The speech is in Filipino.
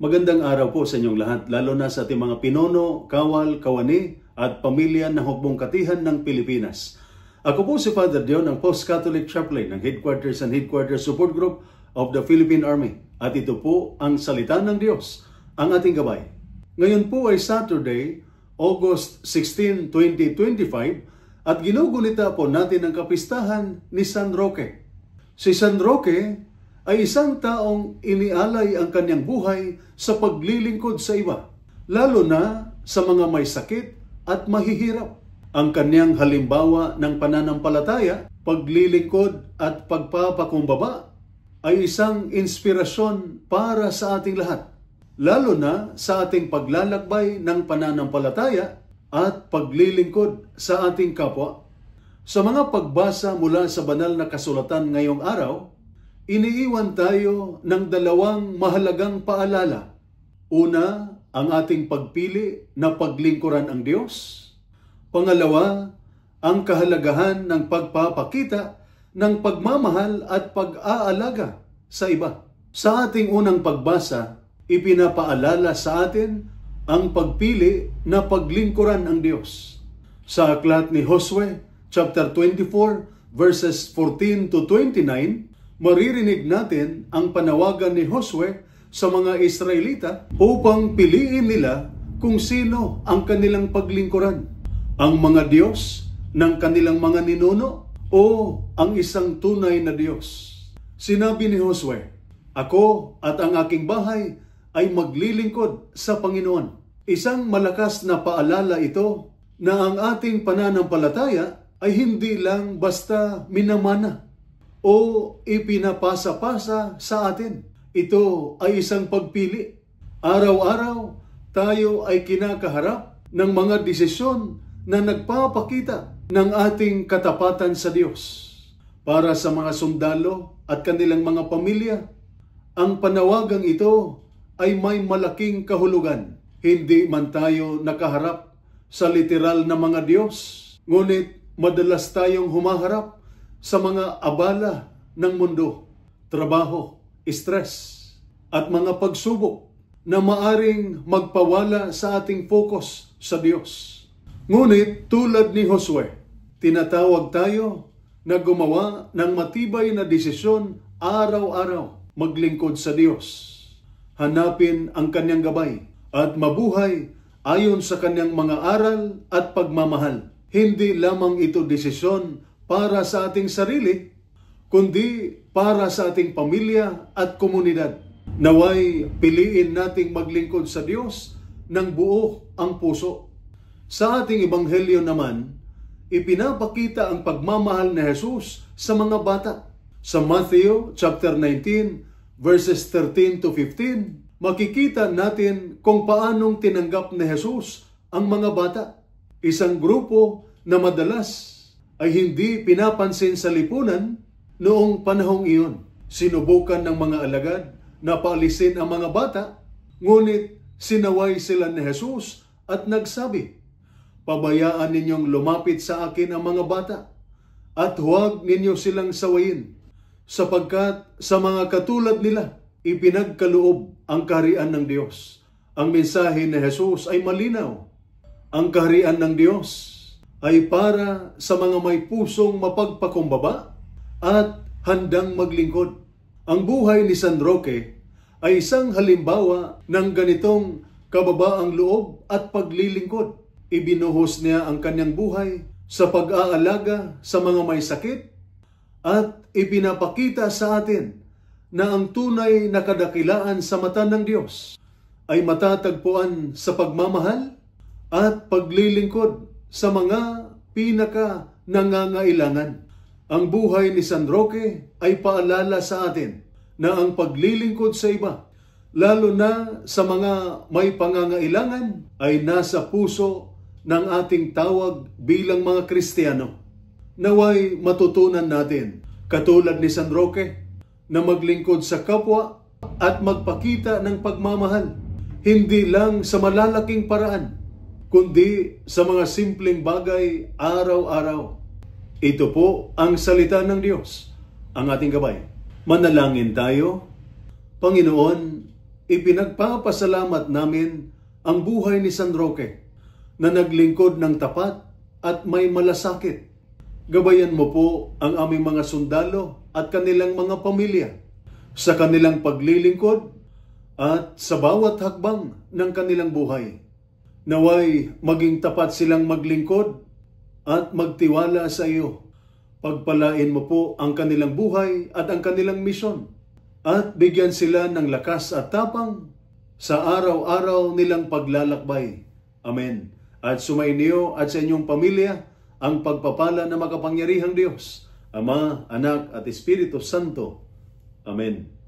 Magandang araw po sa inyong lahat, lalo na sa ating mga pinono, kawal, kawani at pamilya ng hukbong katihan ng Pilipinas. Ako po si Father Dion, ang Post-Catholic Chaplain ng Headquarters and Headquarters Support Group of the Philippine Army. At ito po ang salita ng Diyos, ang ating gabay. Ngayon po ay Saturday, August 16, 2025 at ginugunita po natin ang kapistahan ni San Roque. Si San Roque ay isang taong inialay ang kanyang buhay sa paglilingkod sa iba, lalo na sa mga may sakit at mahihirap. Ang kanyang halimbawa ng pananampalataya, paglilingkod at pagpapakumbaba ay isang inspirasyon para sa ating lahat, lalo na sa ating paglalakbay ng pananampalataya at paglilingkod sa ating kapwa. Sa mga pagbasa mula sa banal na kasulatan ngayong araw, iniiwan tayo ng dalawang mahalagang paalala. Una, ang ating pagpili na paglingkuran ang Diyos. Pangalawa, ang kahalagahan ng pagpapakita ng pagmamahal at pag-aalaga sa iba. Sa ating unang pagbasa, ipinapaalala sa atin ang pagpili na paglingkuran ang Diyos. Sa aklat ni Josue, chapter 24, verses 14 to 29, maririnig natin ang panawagan ni Josue sa mga Israelita upang piliin nila kung sino ang kanilang paglingkuran. Ang mga Diyos ng kanilang mga ninuno o ang isang tunay na Diyos. Sinabi ni Josue, "Ako at ang aking bahay ay maglilingkod sa Panginoon." Isang malakas na paalala ito na ang ating pananampalataya ay hindi lang basta minamana o ipinapasa-pasa sa atin. Ito ay isang pagpili. Araw-araw, tayo ay kinakaharap ng mga desisyon na nagpapakita ng ating katapatan sa Diyos. Para sa mga sundalo at kanilang mga pamilya, ang panawagang ito ay may malaking kahulugan. Hindi man tayo nakaharap sa literal na mga Diyos, ngunit madalas tayong humaharap sa mga abala ng mundo, trabaho, stress, at mga pagsubok na maaring magpawala sa ating focus sa Diyos. Ngunit tulad ni Josue, tinatawag tayo na gumawa ng matibay na desisyon araw-araw, maglingkod sa Diyos, hanapin ang kanyang gabay, at mabuhay ayon sa kanyang mga aral at pagmamahal. Hindi lamang ito desisyon para sa ating sarili, kundi para sa ating pamilya at komunidad. Naway piliin nating maglingkod sa Diyos ng buo ang puso. Sa ating ebanghelyo naman, ipinapakita ang pagmamahal ni Jesus sa mga bata. Sa Matthew chapter 19, verses 13 to 15, makikita natin kung paanong tinanggap ni Jesus ang mga bata. Isang grupo na madalas ay hindi pinapansin sa lipunan noong panahong iyon. Sinubukan ng mga alagad na paalisin ang mga bata, ngunit sinaway sila ni Jesus at nagsabi, "Pabayaan ninyong lumapit sa akin ang mga bata at huwag ninyo silang sawayin, sapagkat sa mga katulad nila ipinagkaloob ang kaharian ng Diyos." Ang mensahe ni Jesus ay malinaw. Ang kaharian ng Diyos ay para sa mga may pusong mapagpakumbaba at handang maglingkod. Ang buhay ni San Roque ay isang halimbawa ng ganitong kababaang loob at paglilingkod. Ibinuhos niya ang kanyang buhay sa pag-aalaga sa mga may sakit at ipinapakita sa atin na ang tunay na kadakilaan sa mata ng Diyos ay matatagpuan sa pagmamahal at paglilingkod sa mga pinaka-nangangailangan. Ang buhay ni San Roque ay paalala sa atin na ang paglilingkod sa iba, lalo na sa mga may pangangailangan, ay nasa puso ng ating tawag bilang mga Kristiyano. Naway matutunan natin, katulad ni San Roque, na maglingkod sa kapwa at magpakita ng pagmamahal, hindi lang sa malalaking paraan, kundi sa mga simpleng bagay araw-araw. Ito po ang salita ng Diyos, ang ating gabay. Manalangin tayo. Panginoon, ipinagpapasalamat namin ang buhay ni San Roque na naglingkod ng tapat at may malasakit. Gabayan mo po ang aming mga sundalo at kanilang mga pamilya sa kanilang paglilingkod at sa bawat hakbang ng kanilang buhay. Naway maging tapat silang maglingkod at magtiwala sa iyo. Pagpalain mo po ang kanilang buhay at ang kanilang misyon at bigyan sila ng lakas at tapang sa araw-araw nilang paglalakbay. Amen. At sumainyo at sa inyong pamilya ang pagpapala na makapangyarihang Diyos, Ama, Anak at Espiritu Santo. Amen.